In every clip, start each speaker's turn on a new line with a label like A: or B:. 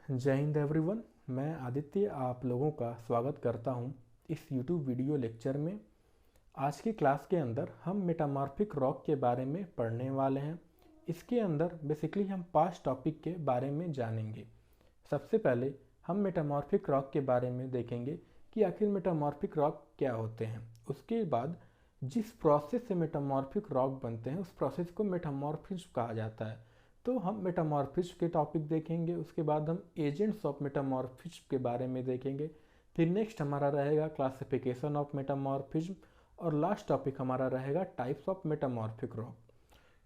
A: जय हिंद एवरीवन। मैं आदित्य आप लोगों का स्वागत करता हूं इस YouTube वीडियो लेक्चर में। आज की क्लास के अंदर हम मेटामॉर्फिक रॉक के बारे में पढ़ने वाले हैं। इसके अंदर बेसिकली हम 5 टॉपिक के बारे में जानेंगे। सबसे पहले हम मेटामॉर्फिक रॉक के बारे में देखेंगे कि आखिर मेटामॉर्फिक रॉक क्या होते हैं। उसके बाद जिस प्रोसेस से मेटामॉर्फिक रॉक बनते हैं उस प्रोसेस को मेटामॉर्फिज्म कहा जाता है। तो हम मेटामॉर्फिज्म के टॉपिक देखेंगे। उसके बाद हम एजेंट्स ऑफ मेटामॉर्फिज्म के बारे में देखेंगे। फिर नेक्स्ट हमारा रहेगा क्लासिफिकेशन ऑफ मेटामॉर्फिज्म और लास्ट टॉपिक हमारा रहेगा टाइप्स ऑफ मेटामॉर्फिक रॉक।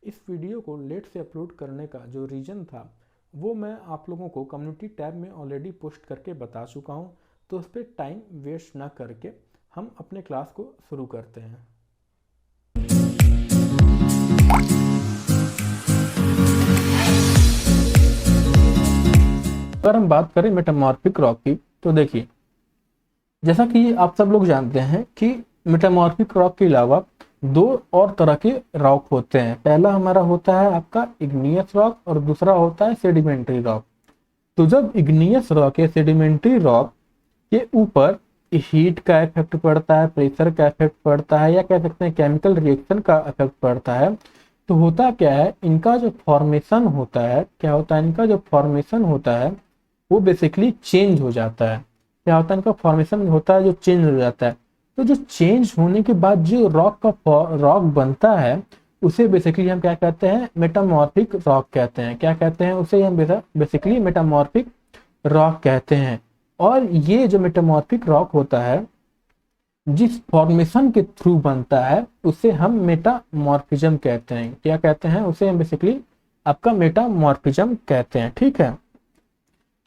A: इस वीडियो को लेट से अपलोड करने का जो रीज़न था वो मैं आप लोगों को कम्युनिटी टैब में ऑलरेडी पोस्ट करके बता चुका हूँ। तो उस पर टाइम वेस्ट ना करके हम अपने क्लास को शुरू करते हैं। अगर हम बात करें मेटामॉर्फिक रॉक की तो देखिए, जैसा कि आप सब लोग जानते हैं कि मेटामॉर्फिक रॉक के अलावा 2 और तरह के रॉक होते हैं। पहला हमारा होता है आपका इग्नियस रॉक और दूसरा होता है सेडिमेंट्री रॉक। तो जब इग्नियस रॉक या सेडिमेंट्री रॉक के ऊपर हीट का इफेक्ट पड़ता है, प्रेशर का इफेक्ट पड़ता है, या कह सकते हैं केमिकल रिएक्शन का इफेक्ट पड़ता है, तो होता क्या है, इनका जो फॉर्मेशन होता है, क्या होता है, इनका जो फॉर्मेशन होता है वो बेसिकली चेंज हो जाता है। क्या होता है, इनका फॉर्मेशन होता है जो चेंज हो जाता है। तो जो चेंज होने के बाद जो रॉक बनता है उसे बेसिकली हम क्या कहते हैं, मेटामॉर्फिक रॉक कहते हैं। क्या कहते हैं उसे, हम बेसिकली मेटामॉर्फिक रॉक कहते हैं। और ये जो मेटामॉर्फिक रॉक होता है जिस फॉर्मेशन के थ्रू बनता है उसे हम मेटामॉर्फिज्म कहते हैं। क्या कहते हैं उसे, हम बेसिकली आपका मेटामॉर्फिज्म कहते हैं। ठीक है,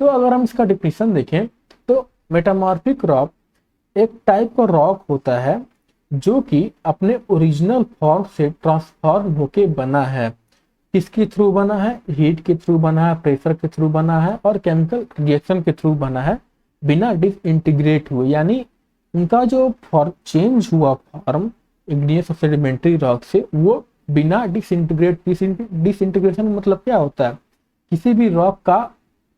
A: तो अगर हम इसका डिफिनेशन देखें तो मेटामॉर्फिक रॉक एक टाइप का रॉक होता है जो कि अपने ओरिजिनल फॉर्म से ट्रांसफॉर्म होके बना है। किसके थ्रू बना है, हीट के थ्रू बना है, प्रेशर के थ्रू बना है और केमिकल रिएक्शन के थ्रू बना है, बिना डिसइंटीग्रेट हुए। यानी उनका जो चेंज हुआ फॉर्म इग्नियस और सेडिमेंट्री रॉक से, वो बिना डिसइंटीग्रेशन मतलब क्या होता है, किसी भी रॉक का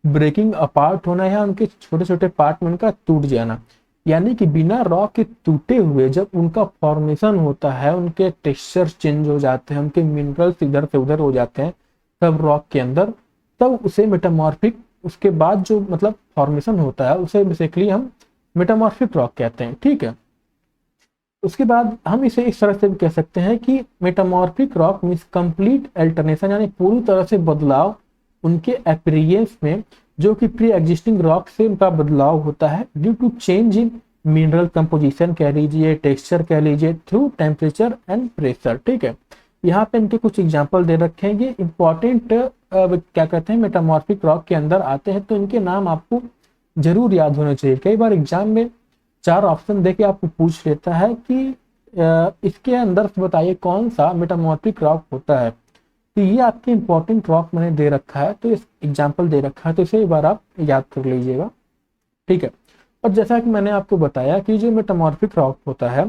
A: ब्रेकिंग अपार्ट होना या उनके छोटे छोटे पार्ट में उनका टूट जाना। यानी कि बिना रॉक के टूटे हुए जब उनका फॉर्मेशन होता है, उनके टेक्सचर चेंज हो जाते हैं, उनके मिनरल्स इधर से उधर हो जाते हैं तब रॉक के अंदर, तब उसे मेटामॉर्फिक, उसके बाद जो मतलब फॉर्मेशन होता है उसे बेसिकली हम मेटामॉर्फिक रॉक कहते हैं। ठीक है, उसके बाद हम इसे इस तरह से भी कह सकते हैं कि metamorphic rock means complete alternation, यानी पूरी तरह से बदलाव उनके अपीयरेंस में, जो कि प्री एग्जिस्टिंग रॉक से उनका बदलाव होता है due to change in mineral composition कह लीजिए, टेक्सचर कह लीजिए, थ्रू टेम्परेचर एंड प्रेशर। ठीक है, यहाँ पे इनके कुछ एग्जांपल दे रखे हैं। ये इंपॉर्टेंट क्या कहते हैं मेटामॉर्फिक रॉक के अंदर आते हैं, तो इनके नाम आपको जरूर याद होने चाहिए। कई बार एग्जाम में 4 ऑप्शन दे के आपको पूछ लेता है कि इसके अंदर बताइए कौन सा मेटामॉर्फिक रॉक होता है। तो ये आपके इंपॉर्टेंट रॉक मैंने दे रखा है, तो इस एग्जाम्पल दे रखा है, तो इसे एक बार आप याद कर लीजिएगा। ठीक है, और जैसा कि मैंने आपको बताया कि जो मेटामॉर्फिक रॉक होता है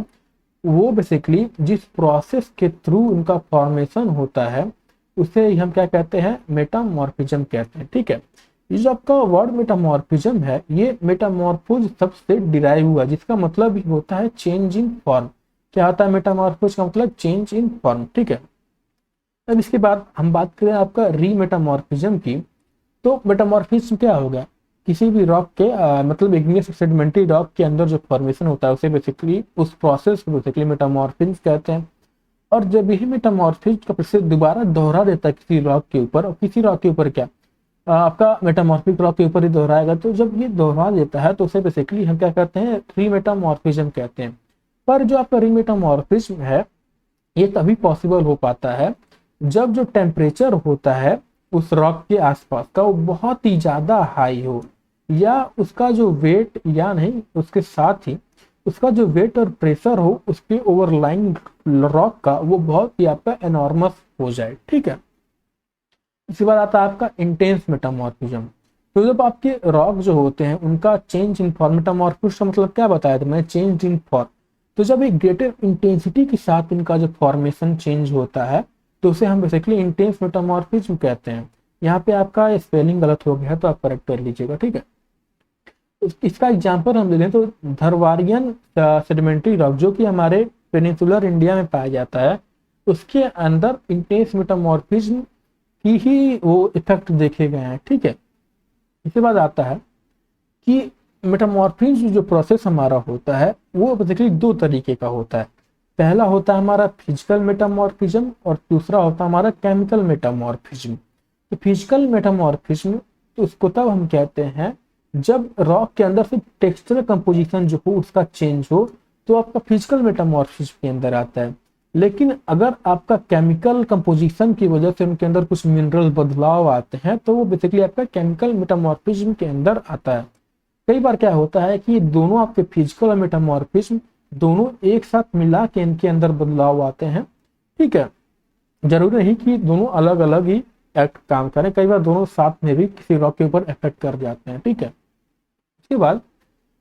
A: वो बेसिकली जिस प्रोसेस के थ्रू उनका फॉर्मेशन होता है उसे हम क्या कहते हैं, मेटामॉर्फिज्म कहते हैं। ठीक है, ये जो आपका वर्ड मेटामॉर्फिज्म है ये मेटामॉर्फोज शब्द से डिराइव हुआ, जिसका मतलब होता है चेंज इन फॉर्म। क्या होता है मेटामॉर्फोज का मतलब, चेंज इन फॉर्म। ठीक है, अब इसके बाद हम बात करें आपका रीमेटामॉर्फिज्म की, तो मेटामॉर्फिज्म क्या होगा, किसी भी रॉक के मतलब इग्नियस सेडिमेंट्री रॉक के अंदर जो फॉर्मेशन होता है उसे बेसिकली, उस प्रोसेस को बेसिकली मेटामॉर्फिज्म कहते हैं। और जब यही मेटामॉर्फिज्म का प्रोसेस दोबारा दोहरा देता है किसी रॉक के ऊपर, और किसी रॉक के ऊपर क्या आपका मेटामॉर्फिक रॉक के ऊपर ही दोहराएगा, तो जब ये दोहरा देता है तो उसे बेसिकली हम क्या कहते हैं, रीमेटामॉर्फिज्म कहते हैं। पर जो आपका रीमेटामॉर्फिज्म है ये तभी पॉसिबल हो पाता है जब जो टेम्परेचर होता है उस रॉक के आसपास का वो बहुत ही ज्यादा हाई हो, या उसका जो वेट, या नहीं उसके साथ ही उसका जो वेट और प्रेशर हो उसके ओवरलाइंग रॉक का वो बहुत ही आपका एनॉर्मस हो जाए। ठीक है, इसके बाद आता है आपका इंटेंस मेटामॉर्फिज्म। तो जब आपके रॉक जो होते हैं उनका चेंज इन फॉर्म, मेटामॉर्फिज्म मतलब क्या बताया था मैं, चेंज इन फॉर्म। तो जब एक ग्रेटर इंटेंसिटी के साथ इनका जो फॉर्मेशन चेंज होता है तो उसे हम बेसिकली इंटेंस मेटामॉर्फिज्म कहते हैं। यहाँ पे आपका स्पेलिंग गलत हो गया है तो आप करेक्ट कर लीजिएगा, ठीक है। इसका एग्जाम्पल हम ले लें तो धरवारियन सेडिमेंट्री रॉक जो कि हमारे पेनिनसुलर इंडिया में पाया जाता है, उसके अंदर इंटेंस मेटामॉर्फिज्म की ही वो इफेक्ट देखे गए हैं, ठीक है। इसके बाद आता है कि मेटामॉर्फिज्म जो प्रोसेस हमारा होता है वो बेसिकली दो तरीके का होता है। पहला होता है हमारा फिजिकल मेटामॉर्फिज्म और दूसरा होता है हमारा केमिकल मेटामॉर्फिज्म। तो फिजिकल मेटामॉर्फिज्म तो उसको तब हम कहते हैं जब रॉक के अंदर से टेक्सचर कंपोजिशन जो हो उसका चेंज हो, तो आपका फिजिकल मेटामॉर्फिज्म के अंदर आता है। लेकिन अगर आपका केमिकल कंपोजिशन की वजह से उनके अंदर कुछ मिनरल बदलाव आते हैं तो वो बेसिकली आपका केमिकल मेटामॉर्फिज्म के अंदर आता है। कई बार क्या होता है कि दोनों आपके फिजिकल और मेटामॉर्फिज्म दोनों एक साथ मिला के इनके अंदर बदलाव आते हैं, ठीक है। जरूरी नहीं कि दोनों अलग अलग ही एक्ट काम करें, कई बार दोनों साथ में भी किसी रॉक के ऊपर इफेक्ट कर जाते हैं, ठीक है। उसके बाद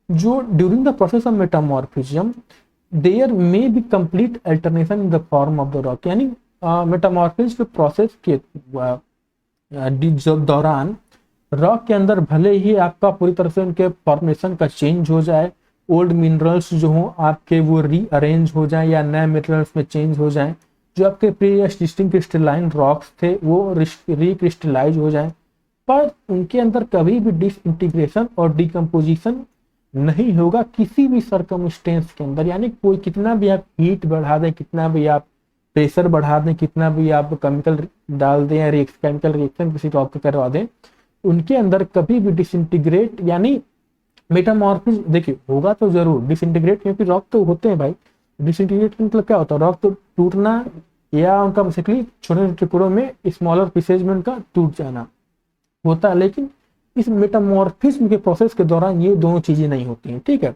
A: जो during the process of metamorphism there may be complete alternation in the form of the rock, यानी मेटामॉर्फिज्म के प्रोसेस के दौरान रॉक के अंदर भले ही आपका पूरी तरह से उनके फॉर्मेशन का चेंज हो जाए, ओल्ड मिनरल्स जो हो आपके वो रीअरेंज हो जाए या नए मिनरल्स में चेंज हो जाए, जो आपके प्री एक्जिस्टिंग क्रिस्टलाइन रॉक्स थे वो रिक्रिस्टलाइज हो जाए, पर उनके अंदर कभी भी डिसइंटीग्रेशन और डिकम्पोजिशन नहीं होगा किसी भी सर्कमस्टेंस के अंदर। यानी कोई कितना भी आप हीट बढ़ा दें, कितना भी आप प्रेशर बढ़ा दें, कितना भी आप केमिकल डाल दें या केमिकल रिएक्शन किसी रॉक का करवा दें, उनके अंदर कभी भी डिसइंटीग्रेट यानी मेटामॉर्फिज्म देखिए होगा तो जरूर डिसइंटीग्रेट, क्योंकि रॉक तो होते हैं भाई। डिसइंटीग्रेट मतलब क्या होता है? रॉक तो टूटना या उनका बेसिकली छोटे छोटे टुकड़ों में स्मॉलर पीसेज में उनका टूट जाना होता है। लेकिन इस मेटामॉर्फिज्म के प्रोसेस के दौरान ये दोनों चीजें नहीं होती हैं, ठीक है।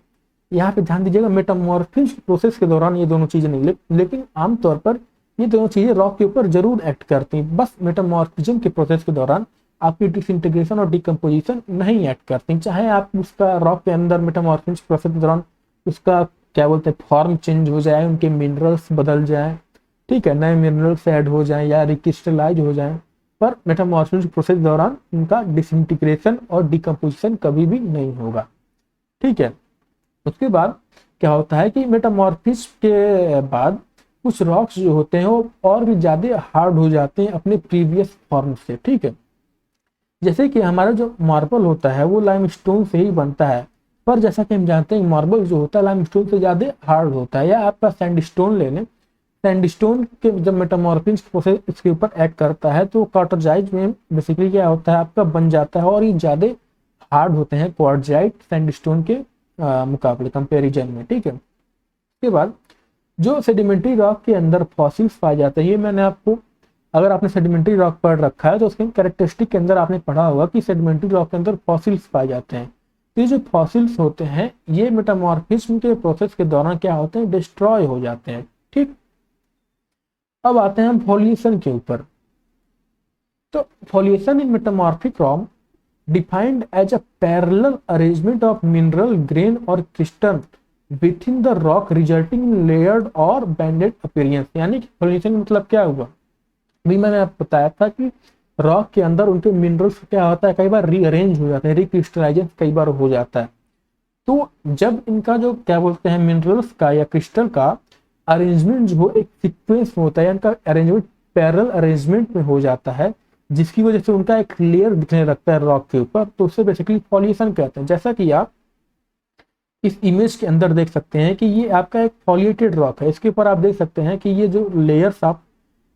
A: यहाँ पे ध्यान दीजिएगा, मेटामॉर्फिज्म प्रोसेस के दौरान ये दोनों चीजें नहीं, लेकिन आमतौर पर ये दोनों चीजें रॉक के ऊपर जरूर एक्ट करती हैं। बस मेटामॉर्फिज्म के प्रोसेस के दौरान आपकी डिसइंटीग्रेशन और डिकम्पोजिशन नहीं एक्ट करती, चाहे आप उसका रॉक के अंदर मेटामॉर्फिज्म प्रोसेस के दौरान उसका क्या बोलते हैं फॉर्म चेंज हो जाए, उनके मिनरल्स बदल जाए, ठीक है, नए मिनरल्स ऐड हो जाए या रिक्रिस्टलाइज हो जाए, पर मेटामॉर्फिज्म प्रोसेस के दौरान उनका डिसइंटीग्रेशन और डिकम्पोजिशन कभी भी नहीं होगा, ठीक है। उसके बाद क्या होता है कि मेटामॉर्फिज्म के बाद कुछ रॉक्स जो होते हैं वो और भी ज्यादा हार्ड हो जाते हैं अपने प्रीवियस फॉर्म से, ठीक है। जैसे कि हमारा जो मार्बल होता है वो लाइमस्टोन से ही बनता है, पर जैसा कि हम जानते हैं मार्बल जो होता है लाइमस्टोन से ज्यादा हार्ड होता है। या आपका सैंडस्टोन ले लें, सैंडस्टोन के जब मेटामॉर्फिज्म प्रोसेस इसके ऊपर एक्ट करता है तो क्वार्टजाइट में बेसिकली क्या होता है आपका बन जाता है और ये ज्यादा हार्ड होते हैं क्वार्टजाइट सैंडस्टोन के मुकाबले कंपेरिजन में, ठीक है। उसके बाद जो सेडिमेंट्री रॉक के अंदर फॉसिल्स पाए जाते हैं, ये मैंने आपको, अगर आपने सेडिमेंट्री रॉक पढ़ रखा है तो उसके कैरेक्टरिस्टिक के अंदर आपने पढ़ा होगा कि सेडिमेंट्री रॉक के अंदर फॉसिल्स पाए जाते हैं। तो ये जो फॉसिल्स होते हैं ये मेटामॉर्फिज्म के प्रोसेस के दौरान क्या होते हैं, डिस्ट्रॉय हो जाते हैं, ठीक। अब आते हैं हम फॉलिएशन के ऊपर। तो foliation in metamorphic rock defined as a parallel arrangement of mineral grain और crystal within the rock resulting in layered और बैंडेड अपीयरेंस। यानी कि फॉलिएशन मतलब क्या हुआ, भी मैंने आपको बताया था कि रॉक के अंदर उनके मिनरल्स क्या होता है, कई बार रीअरेंज हो जाते हैं, रिक्रिस्टलाइजेशन कई बार हो जाता है। तो जब इनका जो क्या बोलते हैं मिनरल्स का या क्रिस्टल का अरेंजमेंट जो एक सीक्वेंस में होता है, इनका अरेंजमेंट पैरेलल अरेंजमेंट में हो जाता है, जिसकी वजह से उनका एक लेयर दिखने लगता है रॉक के ऊपर, तो उसे बेसिकली फॉलिएशन कहते हैं। जैसा कि आप इस इमेज के अंदर देख सकते हैं कि ये आपका एक फॉलिएटेड रॉक है। इसके ऊपर आप देख सकते हैं कि ये जो लेयर्स आप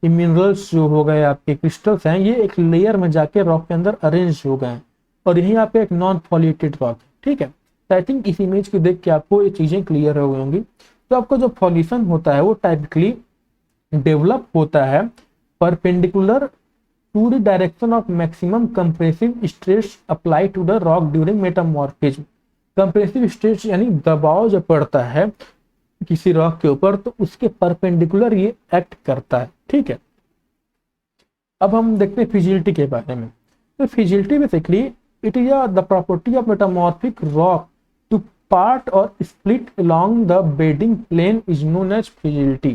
A: मिनरल्स जो हो गए आपके क्रिस्टल्स हैं ये एक लेयर में जाके रॉक के अंदर अरेंज हो गए हैं, और यही आपका एक नॉन फॉलिएटेड रॉक है, ठीक है। तो आई थिंक इस इमेज को देख के आपको ये चीजें क्लियर हो गई होंगी। तो आपका जो फॉलिएशन होता है वो टाइपिकली डेवलप होता है perpendicular to the direction of maximum compressive stress apply to the rock during metamorphism. Compressive stress यानी दबाव जो पड़ता है किसी रॉक के ऊपर तो उसके परपेंडिकुलर ये एक्ट करता है, ठीक है। अब हम देखते हैं फिजिलिटी के बारे में। तो fissility basically it is the property of metamorphic rock to part और split along the bedding plane is known as fissility.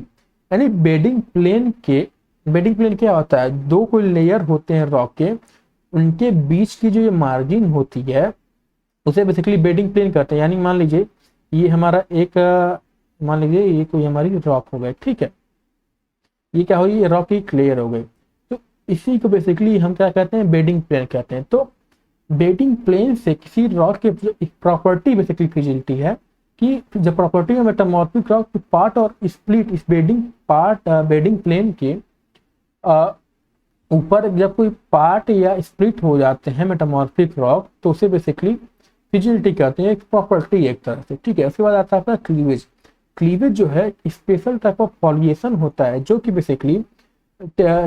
A: यानी बेडिंग प्लेन क्या होता है, दो कोई लेयर होते हैं रॉक के, उनके बीच की जो ये मार्जिन होती है उसे बेसिकली बेडिंग प्लेन करते हैं। यानी मान लीजिए ये हमारा एक मान लीजिए ये कोई हमारी रॉक हो गई, ठीक है, ये क्या हुई, ये रॉक की क्लेयर हो गई। तो इसी को बेसिकली हम क्या कहते हैं, बेडिंग प्लेन कहते हैं। तो बेडिंग प्लेन से किसी रॉक के एक प्रॉपर्टी बेसिकली फिजिलिटी है कि जब प्रॉपर्टी में मेटामॉर्फिक रॉक पार्ट और स्प्लिट इस बेडिंग पार्ट बेडिंग प्लेन के ऊपर जब कोई पार्ट या स्प्लिट हो जाते हैं मेटामॉर्फिक रॉक, तो उसे बेसिकली फिजिलिटी कहते हैं, एक प्रॉपर्टी एक तरह से, ठीक है। उसके बाद आता है अपना क्लीवेज। क्लीवेज जो है स्पेशल टाइप ऑफ पॉलिएशन होता है जो कि basically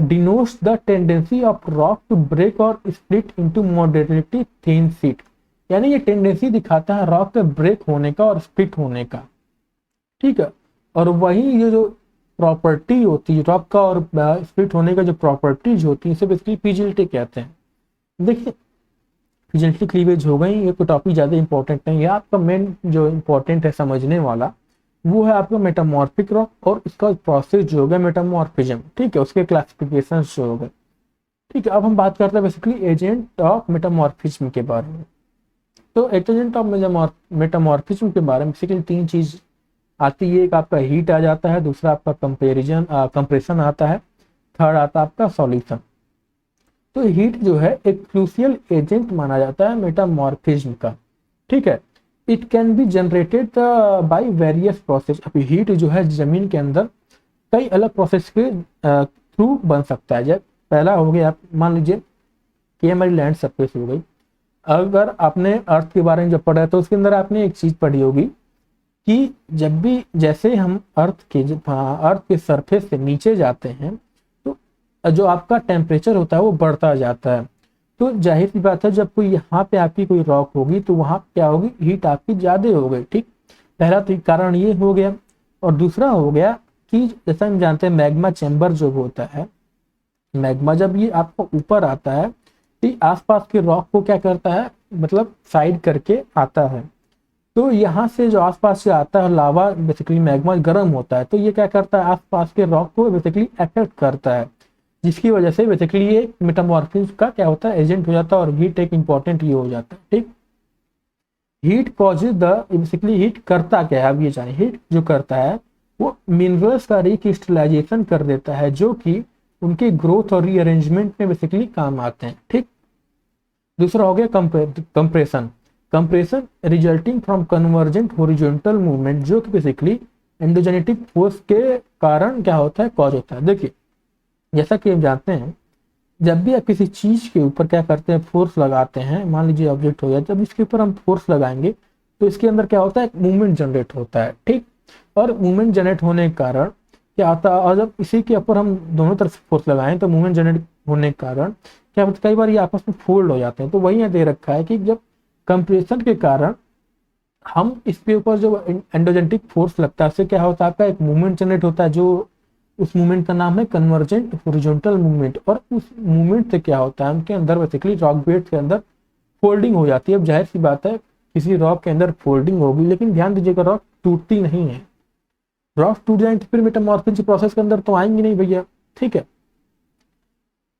A: denotes the tendency of rock to break or split into moderately thin sheet। यानी ये टेंडेंसी दिखाता है रॉक के ब्रेक होने का और स्प्लिट होने का, ठीक है। और वही ये जो प्रॉपर्टी होती है रॉक का और स्प्लिट होने का जो प्रॉपर्टीज होती है इसे बेसिकली फिजिलिटी कहते हैं। देखिए फिजिलिटी क्लीवेज हो गई, ये कोई टॉपिक ज़्यादा इंपॉर्टेंट नहीं है। आपका मेन जो इंपॉर्टेंट है समझने वाला वो है आपका मेटामॉर्फिक रॉक और इसका प्रोसेस जो हो गया मेटामॉर्फिज्म, ठीक है, उसके क्लासिफिकेशन जो हो गए, ठीक है। अब हम बात करते हैं बेसिकली एजेंट ऑफ मेटामॉर्फिज्म के बारे में। तो एजेंट ऑफ मेटामॉर्फिज्म के बारे में बेसिकली तीन चीज आती है। एक आपका हीट आ जाता है, दूसरा आपका कंप्रेशन आता है, थर्ड आता है आपका सॉल्यूशन। तो हीट जो है एक क्रूशियल एजेंट माना जाता है मेटामॉर्फिज्म का, ठीक है। It can be generated by various process. अब हीट जो है जमीन के अंदर कई अलग प्रोसेस के थ्रू बन सकता है। जब पहला हो गया, आप मान लीजिए कि हमारी लैंड सरफेस हो गई। अगर आपने अर्थ के बारे में जब पढ़ा है तो उसके अंदर आपने एक चीज पढ़ी होगी कि जब भी जैसे हम अर्थ के सरफेस से नीचे जाते हैं तो जो आपका टेम्परेचर होता है वो बढ़ता जाता है। तो जाहिर सी बात है जब कोई यहाँ पे आपकी कोई रॉक होगी तो वहाँ क्या होगी, हीट आपकी ज़्यादा हो गई, ठीक। पहला तो कारण ये हो गया। और दूसरा हो गया कि जैसा हम जानते हैं मैग्मा चैम्बर जो होता है, मैग्मा जब ये आपको ऊपर आता है तो आसपास के रॉक को क्या करता है, मतलब साइड करके आता है। तो यहाँ से जो आसपास से आता है लावा बेसिकली मैग्मा गर्म होता है, तो ये क्या करता है आसपास के रॉक को बेसिकली अफेक्ट करता है, जिसकी वजह से बेसिकली ये मेटामॉर्फिज्म का क्या होता है एजेंट हो जाता है और हीट एक इंपॉर्टेंट ये हो जाता है, ठीक। Heat causes the basically heat करता क्या है, अब ये जानिए हीट जो करता है वो मिनरल्स का रिक्रिस्टलाइजेशन कर देता है जो कि उनके ग्रोथ और रीअरेंजमेंट में बेसिकली काम आते हैं, ठीक। दूसरा हो गया compression. Compression resulting from convergent horizontal movement जो कि बेसिकली एंडोजेनेटिक फोर्स के कारण क्या होता है, कॉज होता है। देखिए जैसा कि हम जानते हैं जब भी आप किसी चीज के ऊपर क्या करते हैं फोर्स लगाते हैं, मान लीजिए ऑब्जेक्ट हो गया, जब इसके ऊपर हम फोर्स लगाएंगे तो इसके अंदर क्या होता है, मूवमेंट जनरेट होता है, ठीक। और मूवमेंट जनरेट होने के कारण क्या होता है, और जब इसी के ऊपर हम दोनों तरफ से फोर्स लगाएं तो मूवमेंट जनरेट होने के कारण क्या होता है, कई बार ये आपस में फोल्ड हो जाते हैं। तो वही यहाँ दे रखा है कि जब कंप्रेशन के कारण हम इसके ऊपर जो एंडोजेनेटिक फोर्स लगता है उससे क्या होता है, आपका एक मूवमेंट जनरेट होता है, जो उस मूवमेंट का नाम है कन्वर्जेंट हॉरिजॉन्टल मूवमेंट। और उस मूवमेंट से क्या होता है, उनके अंदर बेसिकली रॉक बेड के अंदर फोल्डिंग हो जाती है। अब जाहिर सी बात है किसी रॉक के अंदर फोल्डिंग होगी, लेकिन ध्यान दीजिएगा रॉक टूटती नहीं है। रॉक टूट जाएंगे फिर मेटामॉर्फिज्म प्रोसेस के अंदर तो आएंगे नहीं भैया, ठीक है।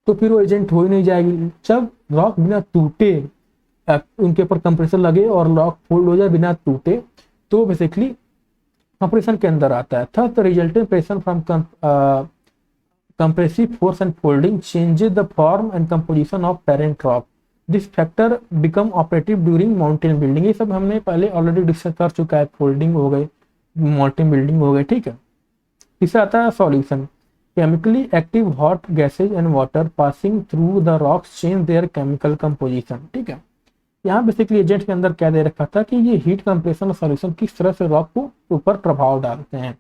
A: तो फिर वो एजेंट हो ही नहीं जाएगी। जब रॉक बिना टूटे उनके ऊपर कंप्रेसर लगे और रॉक फोल्ड हो जाए बिना टूटे तो बेसिकली कंप्रेशन के अंदर आता है। Third resultant pressure from compressive force and folding changes the form and composition of parent rock. This factor become operative during mountain building। ये सब हमने पहले ऑलरेडी डिस्कस कर चुका है, फोल्डिंग हो गई, माउंटेन बिल्डिंग हो गई, ठीक है। तीसरा आता है solution. Chemically active hot gases and water passing through the rocks change their chemical composition, ठीक है। यहाँ बेसिकली एजेंट के अंदर क्या दे रखा था कि ये हीट कंप्रेशन और सॉल्यूशन किस तरह से रॉक को ऊपर प्रभाव डालते हैं।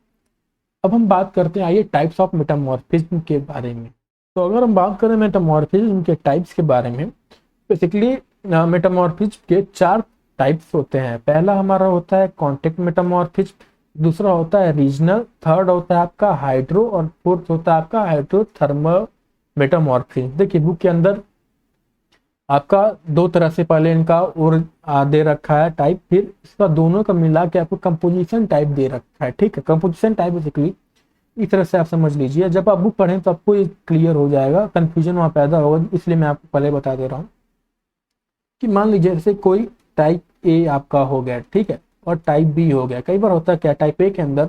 A: अब हम बात करते हैं आइए टाइप्स ऑफ मेटामॉर्फिज्म के बारे में। तो अगर हम बात करें मेटामॉर्फिज्म के टाइप्स के बारे में, बेसिकली मेटामॉर्फिज्म के 4 टाइप्स होते हैं। पहला हमारा होता है कॉन्टेक्ट मेटामॉर्फिज्म, दूसरा होता है रीजनल, थर्ड होता है आपका हाइड्रो और फोर्थ होता है आपका हाइड्रोथर्मल मेटामॉर्फिज्म। देखिए बुक के अंदर आपका 2 तरह से पहले इनका और दे रखा है टाइप, फिर इसका दोनों का मिला के आपको कंपोजिशन टाइप दे रखा है, ठीक है। कंपोजिशन टाइप बेसिकली इस तरह से आप समझ लीजिए। जब आप बुक पढ़ें तो आपको ये क्लियर हो जाएगा, कन्फ्यूजन वहाँ पैदा होगा, इसलिए मैं आपको पहले बता दे रहा हूँ कि मान लीजिए जैसे कोई टाइप ए आपका हो गया, ठीक है, और टाइप बी हो गया। कई बार होता है क्या, टाइप ए के अंदर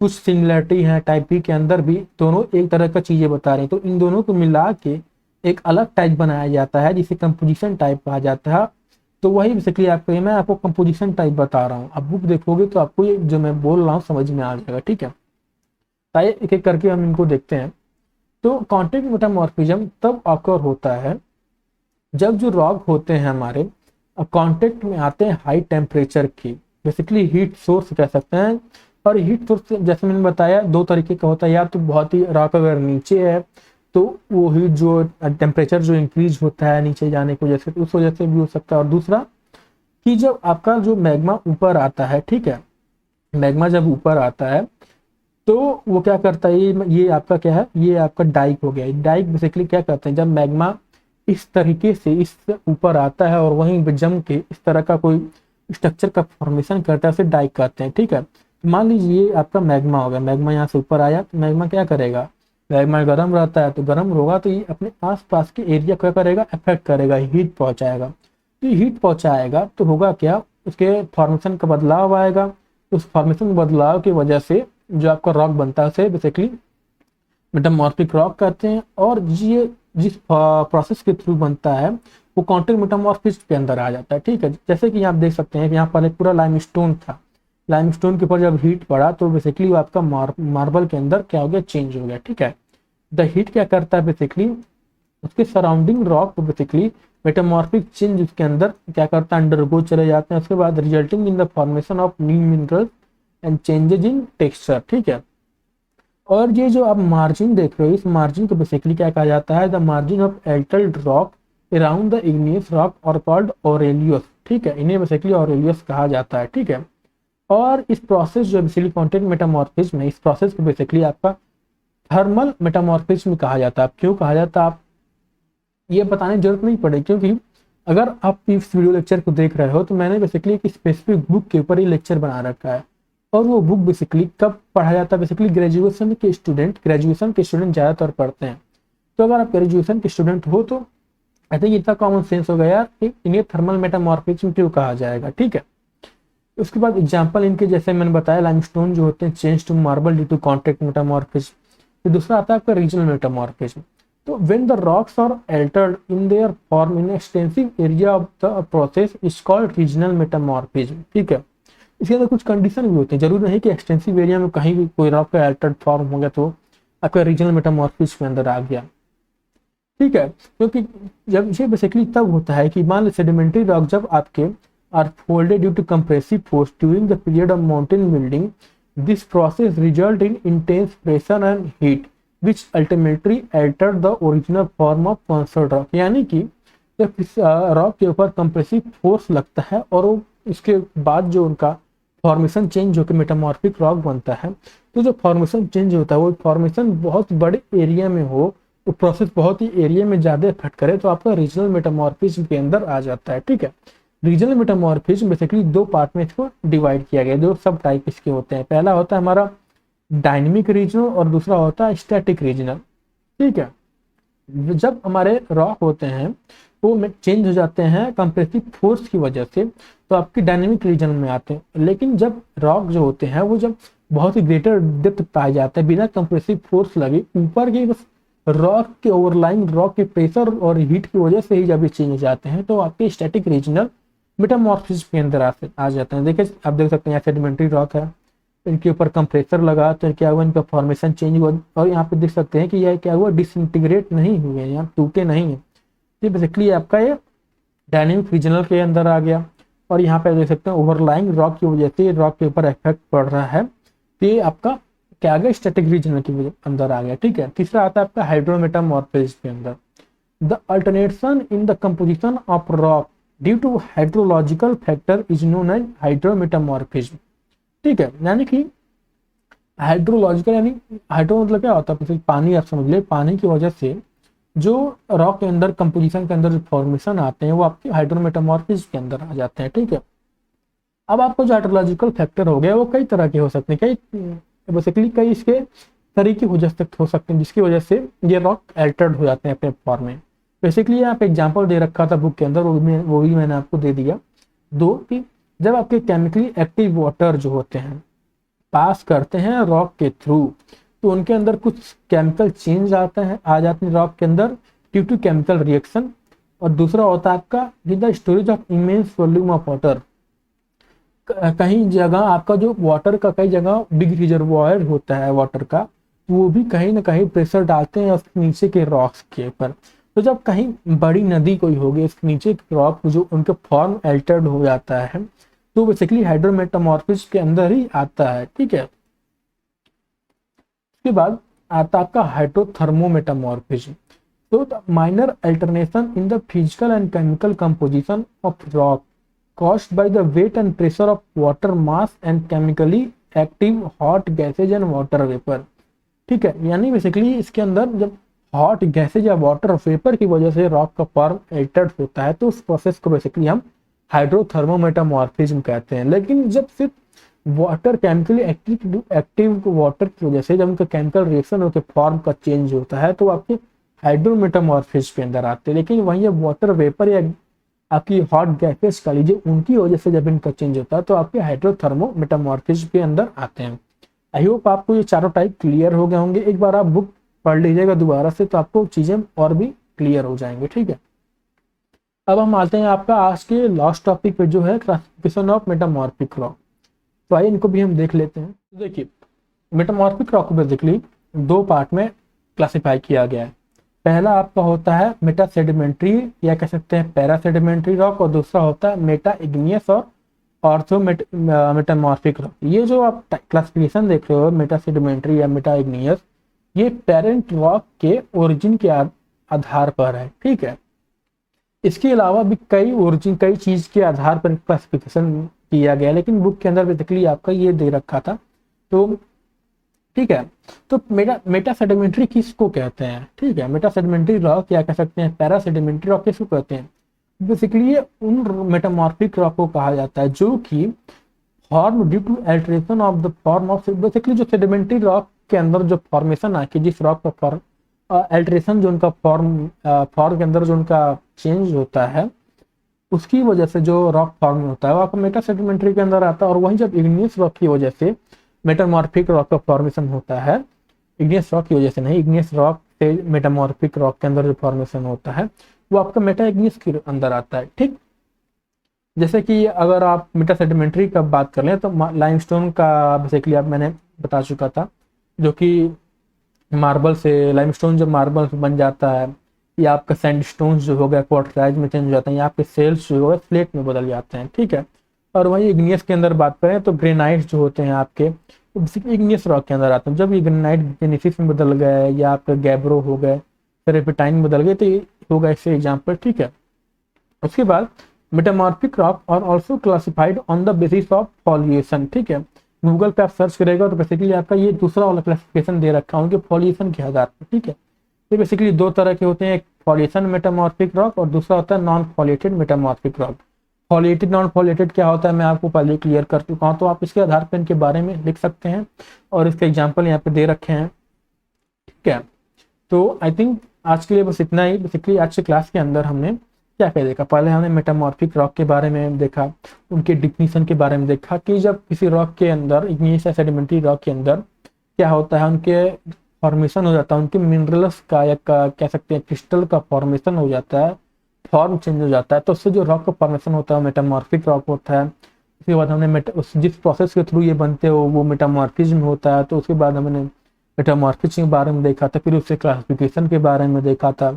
A: कुछ सिमिलरिटी है, टाइप बी के अंदर भी दोनों एक तरह का चीजें बता रहे हैं, तो इन दोनों को मिला के एक अलग टाइप बनाया जाता है जिसे कंपोजिशन टाइप कहा जाता है। तो वही बेसिकली आपको, मैं आपको कंपोजिशन टाइप बता रहा हूँ। आप बुक देखोगे तो आपको ये जो मैं बोल रहा हूँ समझ में आ जाएगा, ठीक है। आइए एक एक करके हम इनको देखते हैं। तो कॉन्टेक्ट मेटामॉर्फिज्म तब ऑकर होता है जब जो रॉक होते हैं हमारे कांटेक्ट में आते हैं हाई टेम्परेचर की, बेसिकली हीट सोर्स कह सकते हैं। और हीट सोर्स जैसे मैंने बताया दो तरीके का होता है, या तो बहुत ही रॉक अगर नीचे है तो वो हीट जो टेम्परेचर जो इंक्रीज होता है नीचे जाने की वजह से, उस वजह से भी हो सकता है। और दूसरा कि जब आपका जो मैग्मा ऊपर आता है, ठीक है, मैग्मा जब ऊपर आता है तो वो क्या करता है, ये आपका क्या है, ये आपका डाइक हो गया। डाइक बेसिकली क्या करते हैं, जब मैग्मा इस तरीके से इस ऊपर आता है और वहीं पे जम के इस तरह का कोई स्ट्रक्चर का फॉर्मेशन करता है, उसे डाइक कहते हैं, ठीक है। मान लीजिए ये आपका मैग्मा होगा, मैग्मा यहाँ से ऊपर आया तो मैग्मा क्या करेगा, मैग्मा गर्म रहता है तो गर्म होगा तो ये अपने आसपास के एरिया क्या करेगा, अफेक्ट करेगा, हीट पहुंचाएगा। तो हीट पहुंचाएगा तो होगा क्या, उसके फॉर्मेशन का बदलाव आएगा। उस फॉर्मेशन बदलाव की वजह से जो आपका रॉक बनता है उसे बेसिकली मेटामॉर्फिक रॉक कहते हैं। और ये जिस प्रोसेस के थ्रू बनता है वो कॉन्टेक्ट मेटामॉर्फिज्म के अंदर आ जाता है, ठीक है। जैसे कि आप देख सकते हैं यहाँ पहले पूरा लाइमस्टोन था, लाइमस्टोन के ऊपर जब हीट पड़ा तो बेसिकली वो आपका मार्बल के अंदर क्या हो गया, चेंज हो गया, ठीक है। द हीट क्या करता है, बेसिकली उसके सराउंडिंग रॉक को बेसिकली मेटामॉर्फिक चेंज उसके अंदर क्या करता है, अंडरगो चले जाते हैं। उसके बाद resulting in the formation of new minerals and changes in texture, ठीक है। और ये जो आप मार्जिन देख रहे हो, इस मार्जिन को बेसिकली क्या कहा जाता है, the margin of altered rock around the igneous rock और कॉल्ड ऑरेलियस, ठीक है। इन्हें बेसिकली ऑरेलियस कहा जाता है, ठीक है। और इस प्रोसेस जो बेसिकली कॉन्टेक्ट मेटामॉर्फिज्म है, इस प्रोसेस को बेसिकली आपका थर्मल मेटामॉर्फिज्म कहा जाता है। क्यों कहा जाता है, आप ये बताने की जरूरत नहीं पड़ेगी, क्योंकि अगर आप इस वीडियो लेक्चर को देख रहे हो तो मैंने बेसिकली एक स्पेसिफिक बुक के ऊपर ही लेक्चर बना रखा है। और वो बुक बेसिकली कब पढ़ा जाता है, बेसिकली ग्रेजुएशन के स्टूडेंट ज़्यादातर पढ़ते हैं। तो अगर आप ग्रेजुएशन के स्टूडेंट हो तो आई थिंक इतना कॉमन सेंस होगा यार कि इन्हें थर्मल मेटामॉर्फिज्म क्यों कहा जाएगा, ठीक है। उसके बाद एग्जाम्पल इनके जैसे मैंने बताया, लाइमस्टोन जो होते हैं change to marble due to contact metamorphism. फिर दूसरा आता है आपका रीजनल मेटामॉर्फिज्म। तो when the rocks are altered in their form in extensive area of the process is called regional metamorphism, ठीक है। इसके अंदर कुछ कंडीशन भी होते हैं, जरूरी नहीं कि एक्सटेंसिव एरिया में कहीं भी कोई रॉक का अल्टर्ड फॉर्म हो गया तो आपका रीजनल मेटामॉर्फिज्म के अंदर आ गया, ठीक है। क्योंकि जब ये बेसिकली तब होता है कि मान लो सेडिमेंट्री रॉक जब आपके are folded due to compressive force during the period of mountain building, this process result in intense pressure and heat which ultimately alter the original form of concert rock. यानी कि जब rock के ऊपर compressive force लगता है और वो इसके बाद जो उनका फॉर्मेशन चेंज होकर मेटामॉर्फिक रॉक बनता है, तो जो फॉर्मेशन चेंज होता है वो फॉर्मेशन बहुत बड़े एरिया में हो, तो प्रोसेस बहुत ही एरिया में ज़्यादा इफेक्ट करे तो आपका रीजनल मेटामॉर्फिज्म के अंदर आ जाता है, ठीक है। रीजनल मेटामॉर्फिज्म बेसिकली दो पार्ट में इसको डिवाइड किया गया, दो सब टाइप इसके होते हैं। पहला होता है हमारा डायनेमिक रीजनल और दूसरा होता है स्टैटिक रीजनल, ठीक है। जब हमारे रॉक होते हैं वो चेंज हो जाते हैं कंप्रेसिव फोर्स की वजह से, तो आपकी डायनेमिक रीजन में आते हैं। लेकिन जब रॉक जो होते हैं वो जब बहुत ही ग्रेटर डेप्थ पाए जाते हैं बिना कंप्रेसिव फोर्स लगे, ऊपर के बस रॉक के ओवरलाइंग रॉक के प्रेशर और हीट की वजह से ही जब ये चेंज हो जाते हैं तो आपके स्टैटिक रीजनल मेटामॉर्फिज्म के अंदर आ जाते हैं। देखिए आप देख सकते हैं यहाँ सेडिमेंट्री रॉक है, इनके ऊपर कंप्रेसर लगा तो क्या हुआ, इनका फॉर्मेशन चेंज हुआ। और यहाँ पे देख सकते हैं कि यह क्या हुआ, डिसइंटीग्रेट नहीं हुए, यहाँ टूटे नहीं है। ये बेसिकली आपका ये डायनेमिक रीजनल के अंदर आ गया। और यहाँ पे देख सकते हैं ओवरलाइंग रॉक की वजह से रॉक के ऊपर इफेक्ट पड़ रहा है, तो ये आपका क्या आ गया, स्टैटिक रीजनल के अंदर आ गया, ठीक है। तीसरा आता है आपका हाइड्रोमेटामॉर्फिज्म के अंदर, the alternation in the composition of rock due to hydrological factor is known as hydrometamorphism, ठीक है। यानी कि हाइड्रोलॉजिकल यानी हाइड्रो मतलब क्या होता है, पानी, आप समझ ले, पानी की वजह से जो रॉक के अंदर कंपोजिशन के अंदर जो फॉर्मेशन आते हैं वो आपके हाइड्रोमेटामॉर्फिज्म के अंदर आ जाते हैं, ठीक है। अब आपको जो हाइड्रोलॉजिकल फैक्टर हो गया वो कई तरह के हो सकते हैं, कई बेसिकली कई इसके तरीके हो सकते हैं जिसकी वजह से ये रॉक एल्टर्ड हो जाते हैं अपने फॉर्म में। बेसिकली यहाँ पे एग्जाम्पल दे रखा था बुक के अंदर, वो भी मैंने आपको दे दिया दो, कि जब आपके केमिकली एक्टिव वाटर जो होते हैं पास करते हैं रॉक के थ्रू, तो उनके अंदर कुछ केमिकल चेंज आ जाते हैं रॉक के अंदर ड्यू टू केमिकल रिएक्शन। और दूसरा होता है आपका the storage of immense volume of water. कहीं जगह आपका जो वाटर का कई जगह बिग रिजर्वॉयर होता है वाटर का, वो भी कहीं ना कहीं प्रेशर डालते हैं उसके नीचे के रॉक्स के ऊपर। तो जब कहीं बड़ी नदी कोई होगी इसके नीचे के रॉक जो उनके फॉर्म एल्टर्ड हो जाता है, तो बेसिकली हाइड्रोमेटामॉर्फिज्म के अंदर ही आता है। ठीक है, उसके बाद आता आपका हाइड्रोथर्मोमेटामॉर्फिज्म। तो minor alternation in the physical and chemical composition of rock caused by the weight and pressure of water mass and chemically active hot gases and water vapor। ठीक है, यानी बेसिकली इसके अंदर जब हॉट गैसेज या वाटर वेपर की वजह से रॉक का फॉर्म एल्टर्ड होता है तो उस प्रोसेस को बेसिकली हम हाइड्रोथर्मोमेटामॉर्फिज्म कहते हैं। लेकिन जब सिर्फ वाटर केमिकली एक्टिव वाटर की वजह से जब उनका केमिकल रिएक्शन होकर फॉर्म का चेंज होता है तो आपके हाइड्रोमेटामॉर्फिज्म के अंदर आते हैं। लेकिन वहीं वाटर वेपर या आपकी हॉट गैसेस का लीजिए उनकी वजह से जब इनका चेंज होता है तो आपके हाइड्रोथर्मोमेटामॉर्फिज्म के अंदर आते हैं। आई होप आपको ये चारों टाइप क्लियर हो गए होंगे। एक बार आप बुक पढ़ लीजिएगा दोबारा से तो आपको चीजें और भी क्लियर हो जाएंगे। ठीक है, अब हम आते हैं आपका आज के लास्ट टॉपिक पे जो है क्लासिफिकेशन ऑफ मेटामॉर्फिक रॉक। तो आइए इनको भी हम देख लेते हैं। तो देखिए, मेटामॉर्फिक रॉक को बेसिकली दो पार्ट में क्लासिफाई किया गया है। पहला आपका होता है मेटा सेडिमेंट्री या कह सकते हैं पैरा सेडिमेंट्री रॉक, और दूसरा होता है मेटा इग्नियस और ऑर्थो मेटामॉर्फिक रॉक। ये जो आप क्लासिफिकेशन देख रहे हो मेटा सेडिमेंट्री या मेटा इग्नियस, ये पेरेंट रॉक के ओरिजिन के आधार पर है। ठीक है, इसके अलावा भी कई चीज के आधार पर क्लासिफिकेशन किया गया, लेकिन बुक के अंदर बेसिकली आपका ये दे रखा था। तो ठीक है, तो मेटा सेडिमेंट्री किसको कहते हैं? ठीक है, मेटा सेडिमेंट्री रॉक या कह सकते हैं पैरा सेडिमेंट्री रॉक किसको कहते हैं? बेसिकली ये उन मेटामॉर्फिक रॉक को कहा जाता है जो कि form due to alteration of the form of, basically जो सेडिमेंट्री रॉक के अंदर जो फॉर्मेशन आके जिस रॉक का फॉर्म अल्टरेशन जो उनका फॉर्म के अंदर जो उनका चेंज होता है उसकी वजह से जो रॉक फॉर्म होता है वो आपका मेटा सेडिमेंट्री के अंदर आता है। और वहीं जब इग्नियस रॉक की वजह से मेटामॉर्फिक रॉक का फॉर्मेशन होता है, इग्नियस रॉक की वजह से नहीं, इग्नियस रॉक से मेटामॉर्फिक रॉक के अंदर जो फॉर्मेशन होता है वो आपका मेटा इग्नियस के अंदर आता है। ठीक, जैसे कि अगर आप मेटा सेडिमेंट्री का बात कर लें तो लाइमस्टोन का बेसिकली आप मैंने बता चुका था, जो कि मार्बल से लाइमस्टोन जब मार्बल बन जाता है या आपका सैंडस्टोन जो हो गया क्वार्टराइज में चेंज हो जाता है या आपके सेल्स जो हो स्लेट में बदल जाते हैं। ठीक है, और वहीं इग्नियस के अंदर बात करें तो ग्रेनाइट जो होते हैं आपके इग्नियस रॉक के अंदर आते हैं। जब ये ग्रेनाइट जेनेसिस में बदल गए या आपके गैब्रो हो गए, सेरेपेटाइन बदल गए, तो ये होगा इससे एग्जाम्पल। ठीक है, उसके बाद मेटामॉर्फिक रॉक और also classified on the basis of foliation. ठीक है, गूगल पे आप सर्च करेगा तो बेसिकली आपका ये दूसरा वाला क्लासिफिकेशन दे रखा है उनके फॉलिएशन के आधार पर। ठीक है, तो बेसिकली दो तरह के होते हैं, एक फॉलिएशन मेटामॉर्फिक रॉक और दूसरा होता है नॉन फॉलिएटेड मेटामॉर्फिक रॉक। फॉलिएटेड नॉन फॉलिएटेड क्या होता है मैं आपको पहले क्लियर कर चुका हूँ, तो आप इसके आधार पर इनके बारे में लिख सकते हैं और इसके एग्जाम्पल यहाँ पे दे रखे हैं। ठीक है, तो आई थिंक आज के लिए बस इतना ही। बेसिकली आज के क्लास के अंदर हमने क्या क्या देखा, पहले हमने मेटामॉर्फिक रॉक के बारे में देखा, उनके डिफिनीशन के बारे में देखा कि जब किसी रॉक के अंदर इग्नियस या सेडिमेंट्री रॉक के अंदर क्या होता है, उनके फॉर्मेशन हो जाता है, उनके मिनरल्स का या कह सकते हैं क्रिस्टल का फॉर्मेशन हो जाता है, फॉर्म चेंज हो जाता है, तो उससे जो रॉक का फॉर्मेशन होता है मेटामॉर्फिक रॉक होता है। उसके बाद हमने जिस प्रोसेस के थ्रू ये बनते हो वो मेटामॉर्फिज्म होता है। तो उसके बाद हमने मेटामॉर्फिज्म के बारे में देखा था, फिर उससे क्लासिफिकेशन के बारे में देखा था,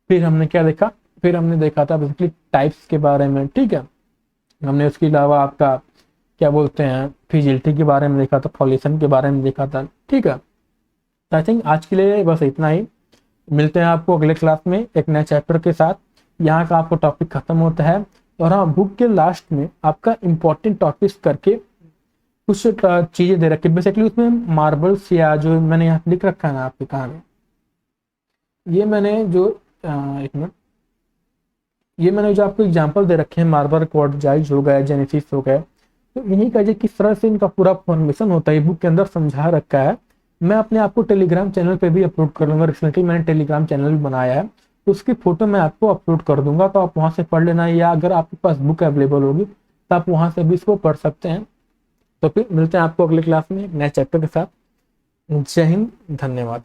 A: फिर हमने क्या देखा, फिर हमने देखा था बेसिकली टाइप्स के बारे में। ठीक है, हमने उसके अलावा आपका क्या बोलते हैं फिजिलिटी के बारे में देखा था, फॉलिएशन के बारे में देखा था। ठीक है, आई थिंक आज के लिए बस इतना ही। मिलते हैं आपको अगले क्लास में एक नए चैप्टर के साथ। यहाँ का आपको टॉपिक खत्म होता है और हाँ, बुक के लास्ट में आपका इम्पोर्टेंट टॉपिक्स करके कुछ चीजें दे रखी, बेसिकली उसमें मार्बल्स या जो मैंने यहाँ लिख रखा है ना आपकी कहानी, ये मैंने जो एक मिनट, ये मैंने जो आपको एग्जांपल दे रखे हैं मार्बल क्वार्टजाइट हो गए, जेनेसिस हो गए, तो इन्हीं का किस तरह से इनका पूरा फॉर्मेशन होता है बुक के अंदर समझा रखा है। मैं अपने आपको टेलीग्राम चैनल पे भी अपलोड कर लूँगा। रिसेंटली मैंने टेलीग्राम चैनल भी बनाया है, तो उसकी फ़ोटो मैं आपको अपलोड कर दूँगा, तो आप वहाँ से पढ़ लेना, या अगर आपके पास बुक अवेलेबल होगी तो आप वहाँ से भी इसको पढ़ सकते हैं। तो फिर मिलते हैं आपको अगले क्लास में एक नए चैप्टर के साथ। जय हिंद, धन्यवाद।